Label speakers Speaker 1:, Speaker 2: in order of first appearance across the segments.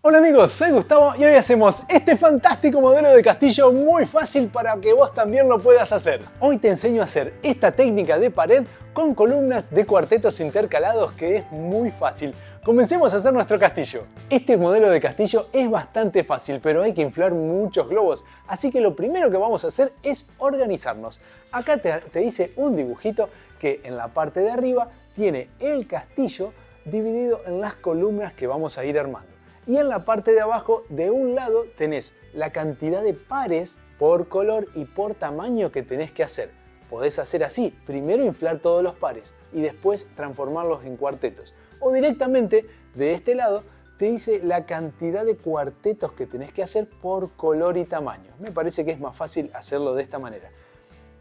Speaker 1: Hola amigos, soy Gustavo y hoy hacemos este fantástico modelo de castillo muy fácil para que vos también lo puedas hacer. Hoy te enseño a hacer esta técnica de pared con columnas de cuartetos intercalados que es muy fácil. Comencemos a hacer nuestro castillo. Este modelo de castillo es bastante fácil, pero hay que inflar muchos globos, así que lo primero que vamos a hacer es organizarnos. Acá te hice un dibujito que en la parte de arriba tiene el castillo dividido en las columnas que vamos a ir armando. Y en la parte de abajo, de un lado, tenés la cantidad de pares por color y por tamaño que tenés que hacer. Podés hacer así, primero inflar todos los pares y después transformarlos en cuartetos. O directamente, de este lado, te dice la cantidad de cuartetos que tenés que hacer por color y tamaño. Me parece que es más fácil hacerlo de esta manera.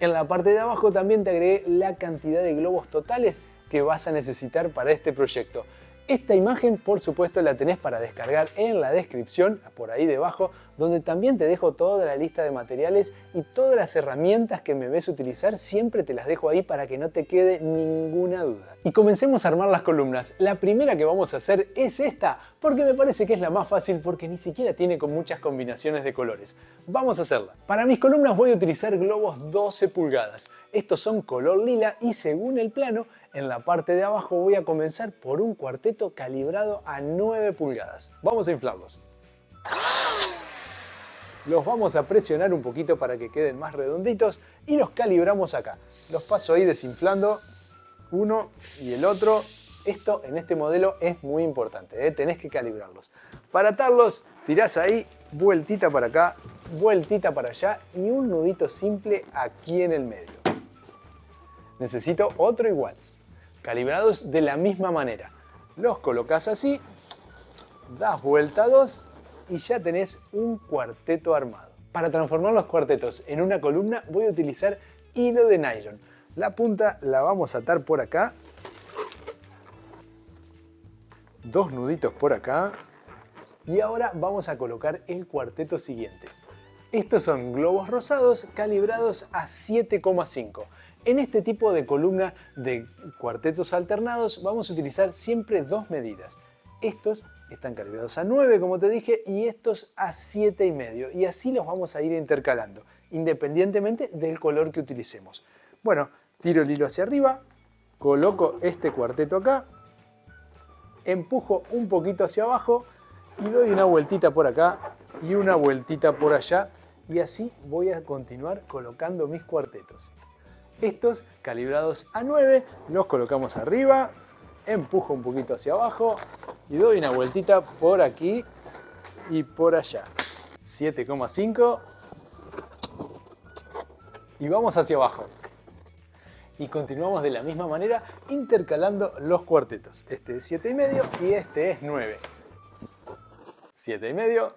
Speaker 1: En la parte de abajo también te agregué la cantidad de globos totales que vas a necesitar para este proyecto. Esta imagen, por supuesto, la tenés para descargar en la descripción, por ahí debajo, donde también te dejo toda la lista de materiales y todas las herramientas que me ves utilizar, siempre te las dejo ahí para que no te quede ninguna duda. Y comencemos a armar las columnas. La primera que vamos a hacer es esta, porque me parece que es la más fácil porque ni siquiera tiene con muchas combinaciones de colores. Vamos a hacerla. Para mis columnas voy a utilizar globos 12 pulgadas. Estos son color lila y según el plano, en la parte de abajo voy a comenzar por un cuarteto calibrado a 9 pulgadas. Vamos a inflarlos. Los vamos a presionar un poquito para que queden más redonditos y los calibramos acá. Los paso ahí desinflando uno y el otro. Esto en este modelo es muy importante, tenés que calibrarlos. Para atarlos, tirás ahí, vueltita para acá, vueltita para allá y un nudito simple aquí en el medio. Necesito otro igual. Calibrados de la misma manera. Los colocas así, das vuelta 2 y ya tenés un cuarteto armado. Para transformar los cuartetos en una columna voy a utilizar hilo de nylon. La punta la vamos a atar por acá. Dos nuditos por acá. Y ahora vamos a colocar el cuarteto siguiente. Estos son globos rosados calibrados a 7,5. En este tipo de columna de cuartetos alternados vamos a utilizar siempre dos medidas. Estos están calibrados a 9, como te dije, y estos a 7,5. Y así los vamos a ir intercalando, independientemente del color que utilicemos. Bueno, tiro el hilo hacia arriba, coloco este cuarteto acá, empujo un poquito hacia abajo y doy una vueltita por acá y una vueltita por allá. Y así voy a continuar colocando mis cuartetos. Estos calibrados a 9 los colocamos arriba, empujo un poquito hacia abajo y doy una vueltita por aquí y por allá. 7,5 y vamos hacia abajo. Y continuamos de la misma manera intercalando los cuartetos. Este es 7,5 y este es 9. 7,5,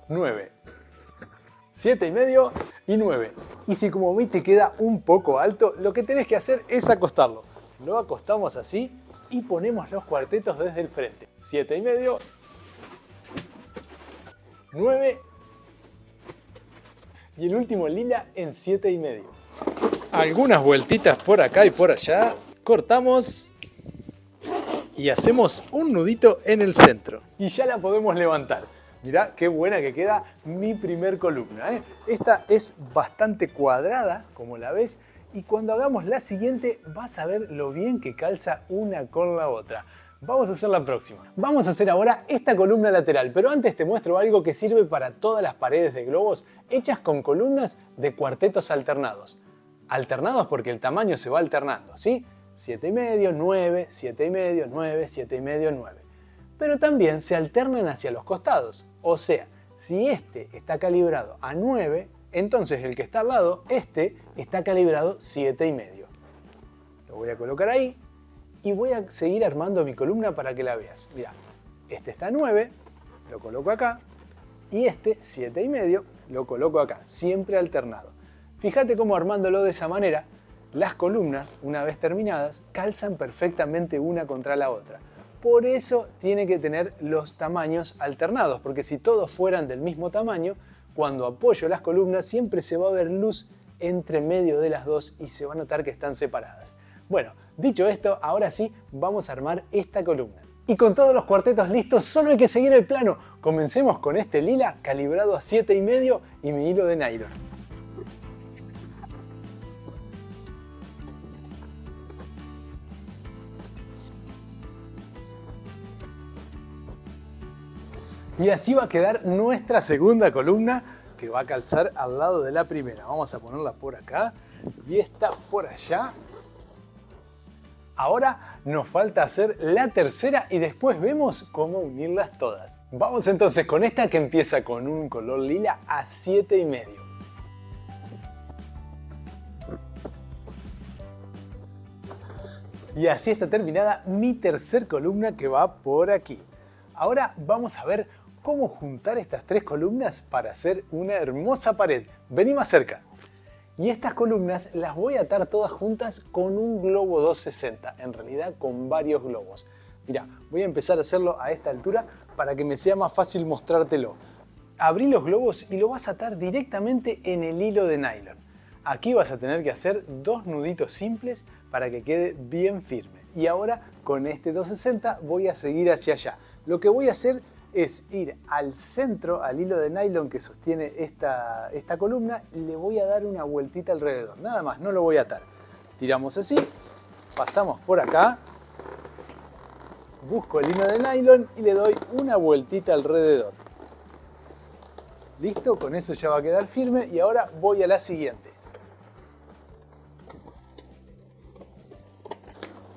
Speaker 1: 9. 7,5 y 9. Y si como vi te queda un poco alto, lo que tenés que hacer es acostarlo. Lo acostamos así y ponemos los cuartetos desde el frente. 7,5, 9 y el último lila en 7,5. Algunas vueltitas por acá y por allá. Cortamos y hacemos un nudito en el centro. Y ya la podemos levantar. Mirá qué buena que queda mi primer columna, Esta es bastante cuadrada, como la ves, y cuando hagamos la siguiente vas a ver lo bien que calza una con la otra. Vamos a hacer la próxima. Vamos a hacer ahora esta columna lateral, pero antes te muestro algo que sirve para todas las paredes de globos hechas con columnas de cuartetos alternados. Alternados porque el tamaño se va alternando, ¿sí? 7,5, 9, 7,5, 9, 7,5, 9. Pero también se alternan hacia los costados. O sea, si este está calibrado a 9, entonces el que está al lado, este, está calibrado 7,5. Lo voy a colocar ahí y voy a seguir armando mi columna para que la veas. Mirá, este está a 9, lo coloco acá, y este 7,5 lo coloco acá, siempre alternado. Fíjate cómo armándolo de esa manera, las columnas, una vez terminadas, calzan perfectamente una contra la otra. Por eso tiene que tener los tamaños alternados, porque si todos fueran del mismo tamaño, cuando apoyo las columnas siempre se va a ver luz entre medio de las dos y se va a notar que están separadas. Bueno, dicho esto, ahora sí vamos a armar esta columna. Y con todos los cuartetos listos, solo hay que seguir el plano. Comencemos con este lila calibrado a 7,5 y mi hilo de nylon. Y así va a quedar nuestra segunda columna, que va a calzar al lado de la primera. Vamos a ponerla por acá y esta por allá. Ahora nos falta hacer la tercera y después vemos cómo unirlas todas. Vamos entonces con esta, que empieza con un color lila a 7,5. Y así está terminada mi tercer columna, que va por aquí. Ahora vamos a ver cómo juntar estas tres columnas para hacer una hermosa pared. Vení más cerca. Y estas columnas las voy a atar todas juntas con un globo 260, en realidad con varios globos. Mirá, voy a empezar a hacerlo a esta altura para que me sea más fácil mostrártelo. Abrí los globos y lo vas a atar directamente en el hilo de nylon. Aquí vas a tener que hacer 2 nuditos simples para que quede bien firme. Y ahora con este 260 voy a seguir hacia allá. Lo que voy a hacer es ir al centro, al hilo de nylon que sostiene esta columna, y le voy a dar una vueltita alrededor. Nada más, no lo voy a atar. Tiramos así, pasamos por acá, busco el hilo de nylon y le doy una vueltita alrededor. Listo, con eso ya va a quedar firme y ahora voy a la siguiente.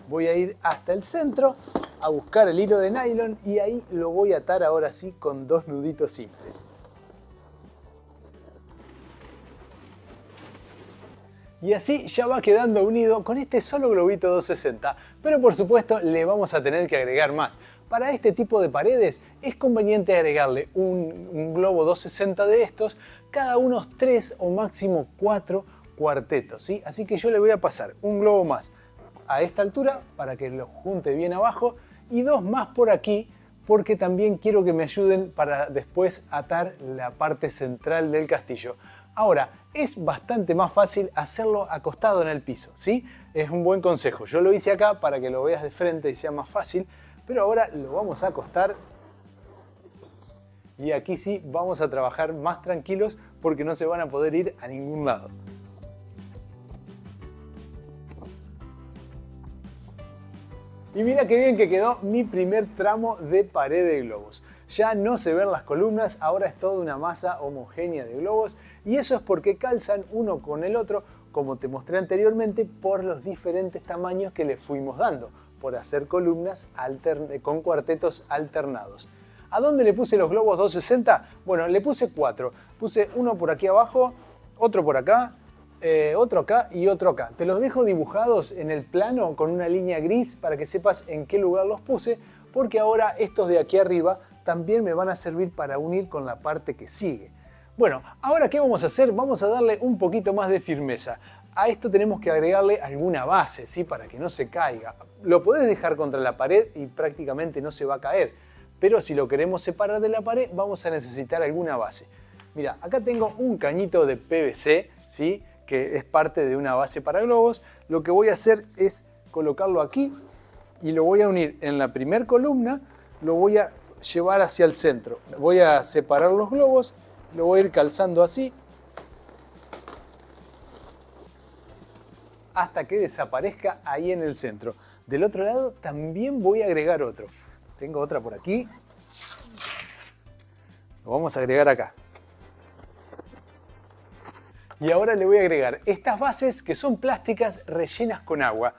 Speaker 1: Voy a ir hasta el centro a buscar el hilo de nylon y ahí lo voy a atar ahora sí con 2 nuditos simples. Y así ya va quedando unido con este solo globito 260, pero por supuesto le vamos a tener que agregar más. Para este tipo de paredes es conveniente agregarle un globo 260 de estos cada unos 3 o máximo 4 cuartetos, ¿sí? Así que yo le voy a pasar un globo más a esta altura para que lo junte bien abajo y 2 más por aquí, porque también quiero que me ayuden para después atar la parte central del castillo. Ahora, es bastante más fácil hacerlo acostado en el piso, ¿sí? Es un buen consejo. Yo lo hice acá para que lo veas de frente y sea más fácil, pero ahora lo vamos a acostar y aquí sí vamos a trabajar más tranquilos porque no se van a poder ir a ningún lado. Y mira qué bien que quedó mi primer tramo de pared de globos. Ya no se ven las columnas, ahora es toda una masa homogénea de globos y eso es porque calzan uno con el otro, como te mostré anteriormente, por los diferentes tamaños que le fuimos dando, por hacer columnas con cuartetos alternados. ¿A dónde le puse los globos 260? Bueno, le puse 4. Puse uno por aquí abajo, otro por acá, otro acá y otro acá. Te los dejo dibujados en el plano con una línea gris para que sepas en qué lugar los puse, porque ahora estos de aquí arriba también me van a servir para unir con la parte que sigue. Bueno, ahora ¿qué vamos a hacer? Vamos a darle un poquito más de firmeza. A esto tenemos que agregarle alguna base, ¿sí? Para que no se caiga. Lo podés dejar contra la pared y prácticamente no se va a caer, pero si lo queremos separar de la pared vamos a necesitar alguna base. Mira, acá tengo un cañito de PVC, ¿sí? Que es parte de una base para globos. Lo que voy a hacer es colocarlo aquí y lo voy a unir en la primera columna, lo voy a llevar hacia el centro. Voy a separar los globos, lo voy a ir calzando así hasta que desaparezca ahí en el centro. Del otro lado también voy a agregar otro. Tengo otra por aquí. Lo vamos a agregar acá. Y ahora le voy a agregar estas bases que son plásticas rellenas con agua.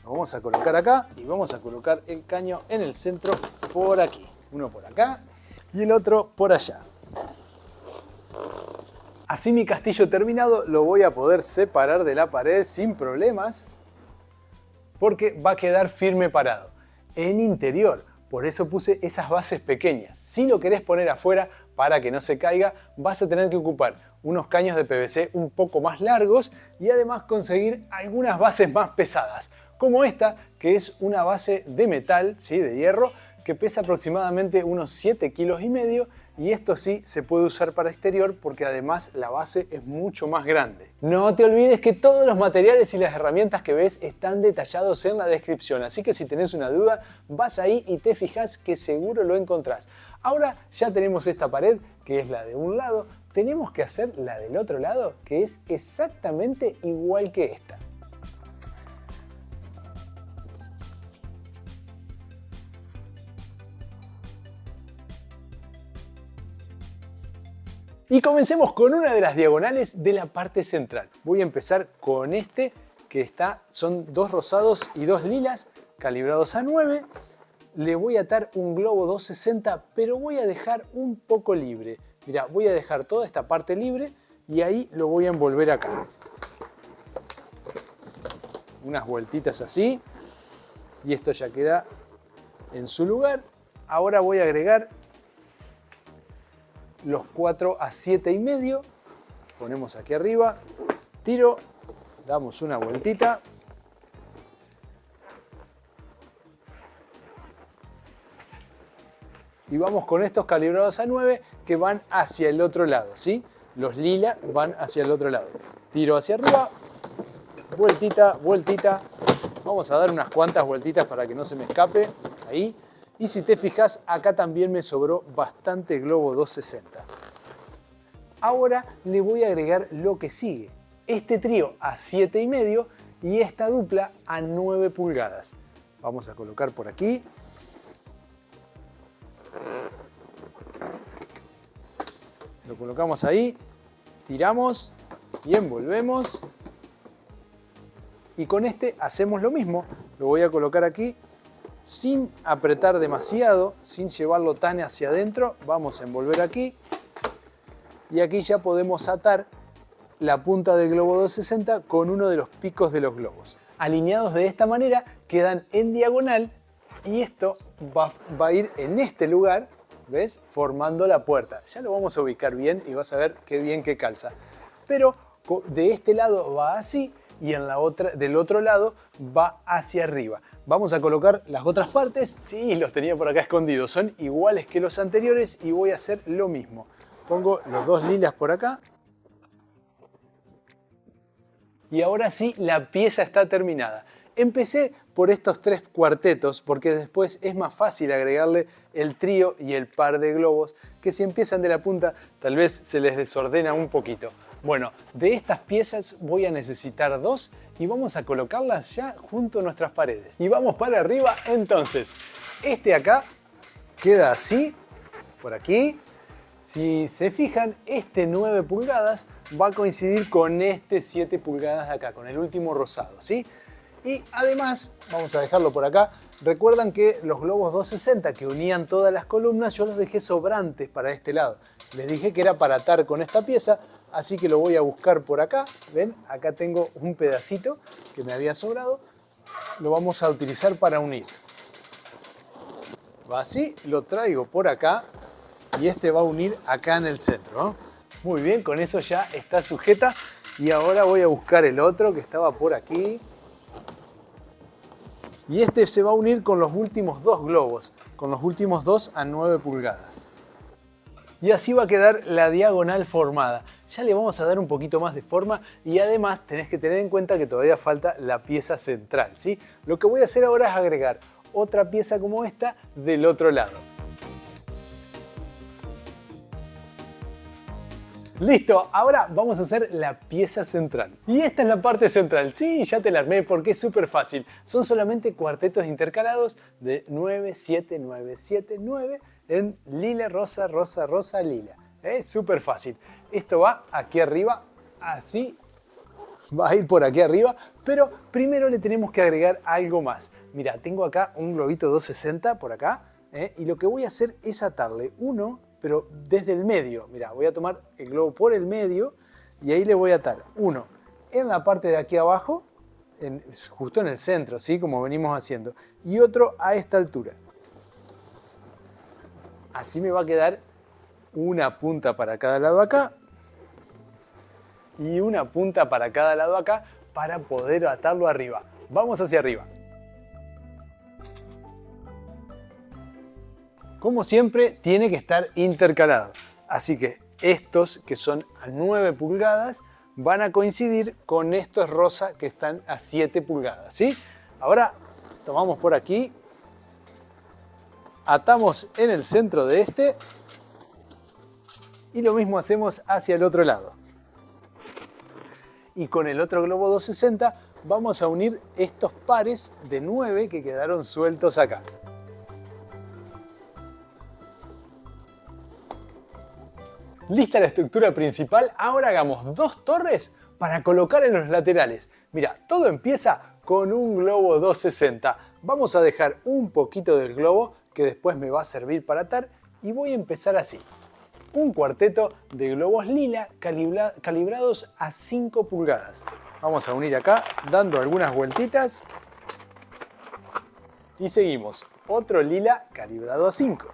Speaker 1: Lo vamos a colocar acá y vamos a colocar el caño en el centro por aquí. Uno por acá y el otro por allá. Así mi castillo terminado lo voy a poder separar de la pared sin problemas porque va a quedar firme parado. En interior, por eso puse esas bases pequeñas. Si lo querés poner afuera para que no se caiga, vas a tener que ocupar unos caños de PVC un poco más largos y además conseguir algunas bases más pesadas, como esta, que es una base de metal, ¿sí? De hierro, que pesa aproximadamente unos 7,5 kilos y esto sí se puede usar para exterior porque además la base es mucho más grande. No te olvides que todos los materiales y las herramientas que ves están detallados en la descripción, así que si tenés una duda vas ahí y te fijas que seguro lo encontrás. Ahora ya tenemos esta pared que es la de un lado, tenemos que hacer la del otro lado que es exactamente igual que esta. Y comencemos con una de las diagonales de la parte central. Voy a empezar con este que son 2 rosados y 2 lilas calibrados a 9. Le voy a atar un globo 260, pero voy a dejar un poco libre. Mirá, voy a dejar toda esta parte libre y ahí lo voy a envolver acá. Unas vueltitas así y esto ya queda en su lugar. Ahora voy a agregar los 4 a 7,5, ponemos aquí arriba, tiro, damos una vueltita y vamos con estos calibrados a 9 que van hacia el otro lado, ¿sí? Los lila van hacia el otro lado. Tiro hacia arriba, vueltita, vueltita, vamos a dar unas cuantas vueltitas para que no se me escape, ahí. Y si te fijas, acá también me sobró bastante globo 260. Ahora le voy a agregar lo que sigue. Este trío a 7,5 y esta dupla a 9 pulgadas. Vamos a colocar por aquí. Lo colocamos ahí, tiramos y envolvemos. Y con este hacemos lo mismo. Lo voy a colocar aquí. Sin apretar demasiado, sin llevarlo tan hacia adentro, vamos a envolver aquí y aquí ya podemos atar la punta del globo 260 con uno de los picos de los globos. Alineados de esta manera quedan en diagonal y esto va a ir en este lugar, ¿ves? Formando la puerta. Ya lo vamos a ubicar bien y vas a ver qué bien que calza. Pero de este lado va así y del otro lado va hacia arriba. Vamos a colocar las otras partes. Sí, los tenía por acá escondidos. Son iguales que los anteriores y voy a hacer lo mismo. Pongo los 2 lilas por acá. Y ahora sí, la pieza está terminada. Empecé por estos 3 cuartetos porque después es más fácil agregarle el trío y el par de globos que si empiezan de la punta tal vez se les desordena un poquito. Bueno, de estas piezas voy a necesitar 2 y vamos a colocarlas ya junto a nuestras paredes. Y vamos para arriba entonces. Este acá queda así, por aquí. Si se fijan, este 9 pulgadas va a coincidir con este 7 pulgadas de acá, con el último rosado, ¿sí? Y además, vamos a dejarlo por acá, recuerdan que los globos 260 que unían todas las columnas, yo los dejé sobrantes para este lado. Les dije que era para atar con esta pieza, así que lo voy a buscar por acá. ¿Ven? Acá tengo un pedacito que me había sobrado. Lo vamos a utilizar para unir. Va así, lo traigo por acá y este va a unir acá en el centro, ¿no? Muy bien, con eso ya está sujeta. Y ahora voy a buscar el otro que estaba por aquí. Y este se va a unir con los últimos 2 globos, con los últimos 2 a 9 pulgadas. Y así va a quedar la diagonal formada. Ya le vamos a dar un poquito más de forma y además tenés que tener en cuenta que todavía falta la pieza central, ¿sí? Lo que voy a hacer ahora es agregar otra pieza como esta del otro lado. Listo, ahora vamos a hacer la pieza central. Y esta es la parte central. Sí, ya te la armé porque es súper fácil. Son solamente cuartetos intercalados de 9, 7, 9, 7, 9 en lila, rosa, rosa, rosa, lila. Es súper fácil. Esto va aquí arriba, así. Va a ir por aquí arriba, pero primero le tenemos que agregar algo más. Mira, tengo acá un globito 260 por acá, y lo que voy a hacer es atarle uno, pero desde el medio. Mira, voy a tomar el globo por el medio y ahí le voy a atar uno en la parte de aquí abajo, justo en el centro, ¿sí? Como venimos haciendo, y otro a esta altura. Así me va a quedar una punta para cada lado acá y una punta para cada lado acá para poder atarlo arriba. Vamos hacia arriba. Como siempre, tiene que estar intercalado. Así que estos que son a 9 pulgadas van a coincidir con estos rosa que están a 7 pulgadas, ¿sí? Ahora tomamos por aquí, atamos en el centro de este y lo mismo hacemos hacia el otro lado. Y con el otro globo 260 vamos a unir estos pares de 9 que quedaron sueltos acá. Lista la estructura principal, ahora hagamos 2 torres para colocar en los laterales. Mira, todo empieza con un globo 260. Vamos a dejar un poquito del globo que después me va a servir para atar y voy a empezar así. Un cuarteto de globos lila calibrados a 5 pulgadas. Vamos a unir acá dando algunas vueltitas y seguimos. Otro lila calibrado a 5.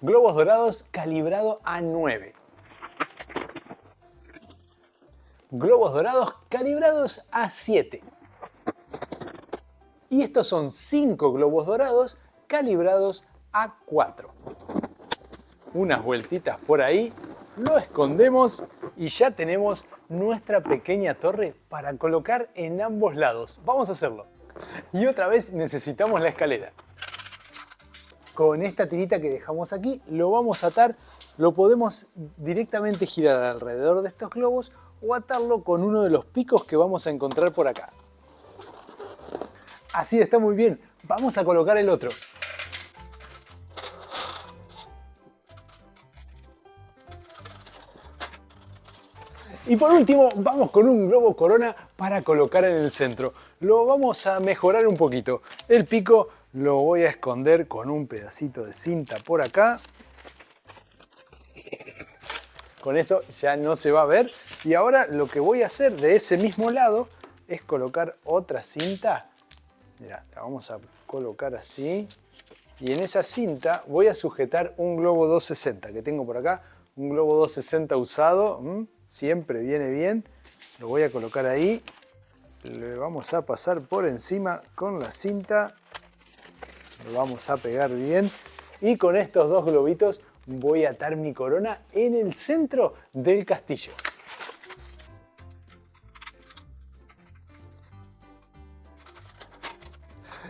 Speaker 1: Globos dorados calibrado a 9. Globos dorados calibrados a 7. Y estos son 5 globos dorados calibrados a 4. Unas vueltitas por ahí, lo escondemos y ya tenemos nuestra pequeña torre para colocar en ambos lados. Vamos a hacerlo. Y otra vez necesitamos la escalera. Con esta tirita que dejamos aquí lo vamos a atar, lo podemos directamente girar alrededor de estos globos o atarlo con uno de los picos que vamos a encontrar por acá. Así está muy bien, vamos a colocar el otro. Y por último vamos con un globo corona para colocar en el centro. Lo vamos a mejorar un poquito. El pico lo voy a esconder con un pedacito de cinta por acá. Con eso ya no se va a ver. Y ahora lo que voy a hacer de ese mismo lado es colocar otra cinta. Mirá, la vamos a colocar así. Y en esa cinta voy a sujetar un globo 260 que tengo por acá. Un globo 260 usado. Siempre viene bien. Lo voy a colocar ahí. Le vamos a pasar por encima con la cinta. Lo vamos a pegar bien y con estos 2 globitos voy a atar mi corona en el centro del castillo.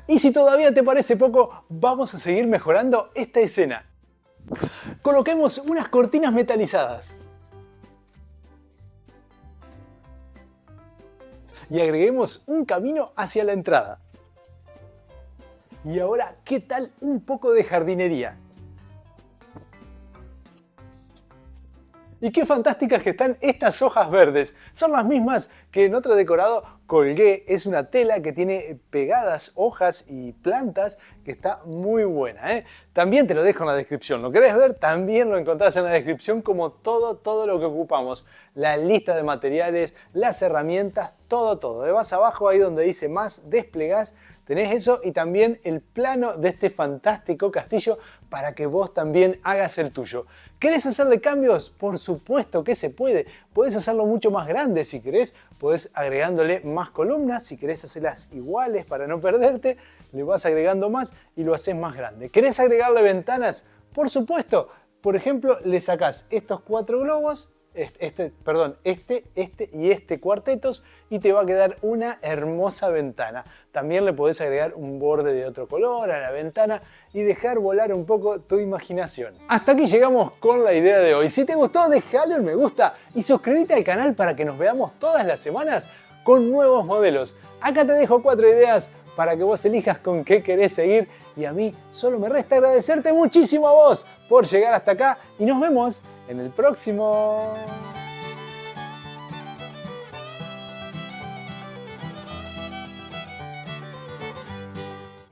Speaker 1: Y si todavía te parece poco, vamos a seguir mejorando esta escena. Coloquemos unas cortinas metalizadas. Y agreguemos un camino hacia la entrada. Y ahora, ¿qué tal un poco de jardinería? Y qué fantásticas que están estas hojas verdes. Son las mismas que en otro decorado colgué. Es una tela que tiene pegadas hojas y plantas que está muy buena, ¿eh? También te lo dejo en la descripción. ¿Lo querés ver? También lo encontrás en la descripción como todo lo que ocupamos. La lista de materiales, las herramientas, todo. Vas abajo ahí donde dice más, desplegás. Tenés eso y también el plano de este fantástico castillo para que vos también hagas el tuyo. ¿Querés hacerle cambios? Por supuesto que se puede. Podés hacerlo mucho más grande si querés. Podés agregándole más columnas. Si querés hacerlas iguales para no perderte, le vas agregando más y lo haces más grande. ¿Querés agregarle ventanas? Por supuesto. Por ejemplo, le sacás estos 4 globos, este y este cuartetos y te va a quedar una hermosa ventana. También le podés agregar un borde de otro color a la ventana y dejar volar un poco tu imaginación. Hasta aquí llegamos con la idea de hoy. Si te gustó, déjale un me gusta y suscríbete al canal para que nos veamos todas las semanas con nuevos modelos. Acá te dejo 4 ideas para que vos elijas con qué querés seguir y a mí solo me resta agradecerte muchísimo a vos por llegar hasta acá y nos vemos en el próximo.